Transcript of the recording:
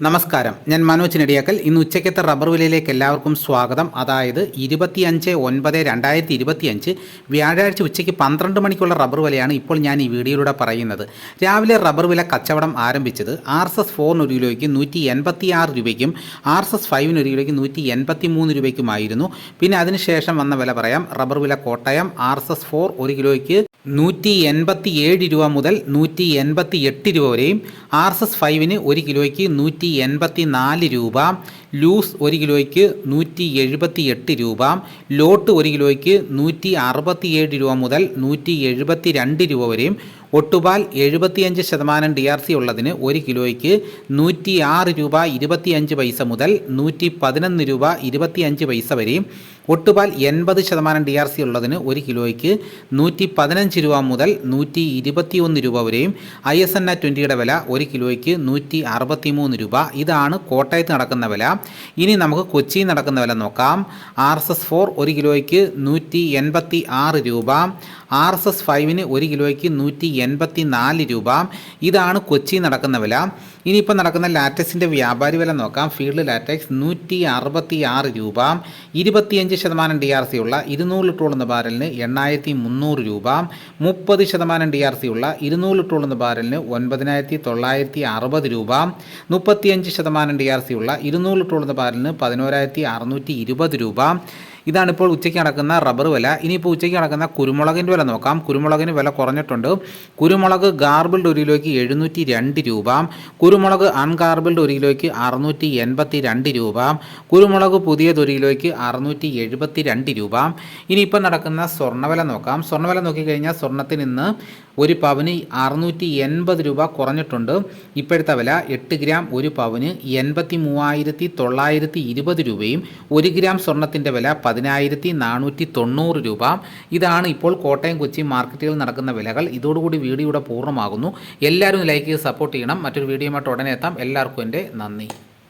നമസ്കാരം, ഞാൻ മനോജ് നെടിയാക്കൽ. ഇന്ന് ഉച്ചയ്ക്കത്തെ റബ്ബർ വിലയിലേക്ക് എല്ലാവർക്കും സ്വാഗതം. അതായത് 25/9/2025 വ്യാഴാഴ്ച ഉച്ചയ്ക്ക് 12 മണിക്കുള്ള റബ്ബർ വിലയാണ് ഇപ്പോൾ ഞാൻ ഈ വീഡിയോയിലൂടെ പറയുന്നത്. രാവിലെ റബ്ബർ വില കച്ചവടം ആരംഭിച്ചത് RSS 4 ഒരു കിലോയ്ക്ക് 186 രൂപയ്ക്കും RSS 5 ഒരു കിലോയ്ക്ക് 183 രൂപയ്ക്കുമായിരുന്നു. പിന്നെ അതിനുശേഷം വന്ന വില പറയാം. റബ്ബർ വില കോട്ടയം RSS 4 ഒരു കിലോയ്ക്ക് 187 രൂപ മുതൽ 188 രൂപ വരെയും, RSS 5 ഒരു കിലോയ്ക്ക് 184 രൂപ, ലൂസ് ഒരു കിലോയ്ക്ക് 178 രൂപ, ലോട്ട് ഒരു കിലോയ്ക്ക് 167 രൂപ മുതൽ 172 രൂപ വരെയും, ഒട്ടുപാൽ 75% DRC ഉള്ളതിന് ഒരു കിലോയ്ക്ക് 106 രൂപ 25 പൈസ മുതൽ 111 രൂപ 25 പൈസ വരെയും, ഒട്ടുപാൽ 80% DRC ഉള്ളതിന് ഒരു കിലോയ്ക്ക് 115 രൂപ മുതൽ 121 രൂപ വരെയും, ISNA 20യുടെ വില ഒരു കിലോയ്ക്ക് 163 രൂപ. ഇതാണ് കോട്ടയത്ത് നടക്കുന്ന വില. ഇനി നമുക്ക് കൊച്ചിയിൽ നടക്കുന്ന വില നോക്കാം. RSS 4 ഒരു കിലോയ്ക്ക് 186 രൂപ, RSS 5 ഒരു കിലോയ്ക്ക് 184 രൂപ. ഇതാണ് കൊച്ചി നടക്കുന്ന വില. ഇനിയിപ്പോൾ നടക്കുന്ന ലാറ്റക്സിൻ്റെ വ്യാപാരി വില നോക്കാം. ഫീൽഡ് ലാറ്റക്സ് 166 രൂപ, 25% DRC ഉള്ള 200 ലിറ്ററോളുന്ന ബാരലിന് 8300 രൂപ, 30% DRC ഉള്ള 200 ലിറ്ററോളുന്ന ബാരലിന് 9960 രൂപ, 35% DRC ഉള്ള 200 ലിറ്ററോളുന്ന ബാരലിന് 11620 രൂപ. ഇതാണിപ്പോൾ ഉച്ചയ്ക്ക് നടക്കുന്ന റബ്ബർ വില. ഇനിയിപ്പോൾ ഉച്ചയ്ക്ക് നടക്കുന്ന കുരുമുളകിൻ്റെ വില നോക്കാം. കുരുമുളകിന് വില കുറഞ്ഞിട്ടുണ്ട്. കുരുമുളക് ഗാർബിൾഡ് ഒരു കിലോയ്ക്ക് 702 രൂപ, കുരുമുളക് അൺഗാർബിൾഡ് ഒരു കിലോയ്ക്ക് 682 രൂപ, കുരുമുളക് പുതിയത് ഒരു കിലോയ്ക്ക് 672 രൂപ. ഇനിയിപ്പോൾ നടക്കുന്ന സ്വർണ്ണവില നോക്കാം. സ്വർണ്ണവില നോക്കിക്കഴിഞ്ഞാൽ സ്വർണ്ണത്തിന് ഇന്ന് ഒരു പവന് 680 രൂപ കുറഞ്ഞിട്ടുണ്ട്. ഇപ്പോഴത്തെ വില 8 ഗ്രാം ഒരു പവന് 83,920 രൂപയും, 1 ഗ്രാം സ്വർണ്ണത്തിൻ്റെ വില 10,490 രൂപ. ഇതാണ് ഇപ്പോൾ കോട്ടയം കൊച്ചി മാർക്കറ്റുകളിൽ നടക്കുന്ന വിലകൾ. ഇതോടുകൂടി വീഡിയോയുടെ പൂർണ്ണമാകുന്നു. എല്ലാവരും ലൈക്ക് ചെയ്ത് സപ്പോർട്ട് ചെയ്യണം. മറ്റൊരു വീഡിയോയുമായിട്ട് ഉടനെ എത്താം. എല്ലാവർക്കും എൻ്റെ നന്ദി.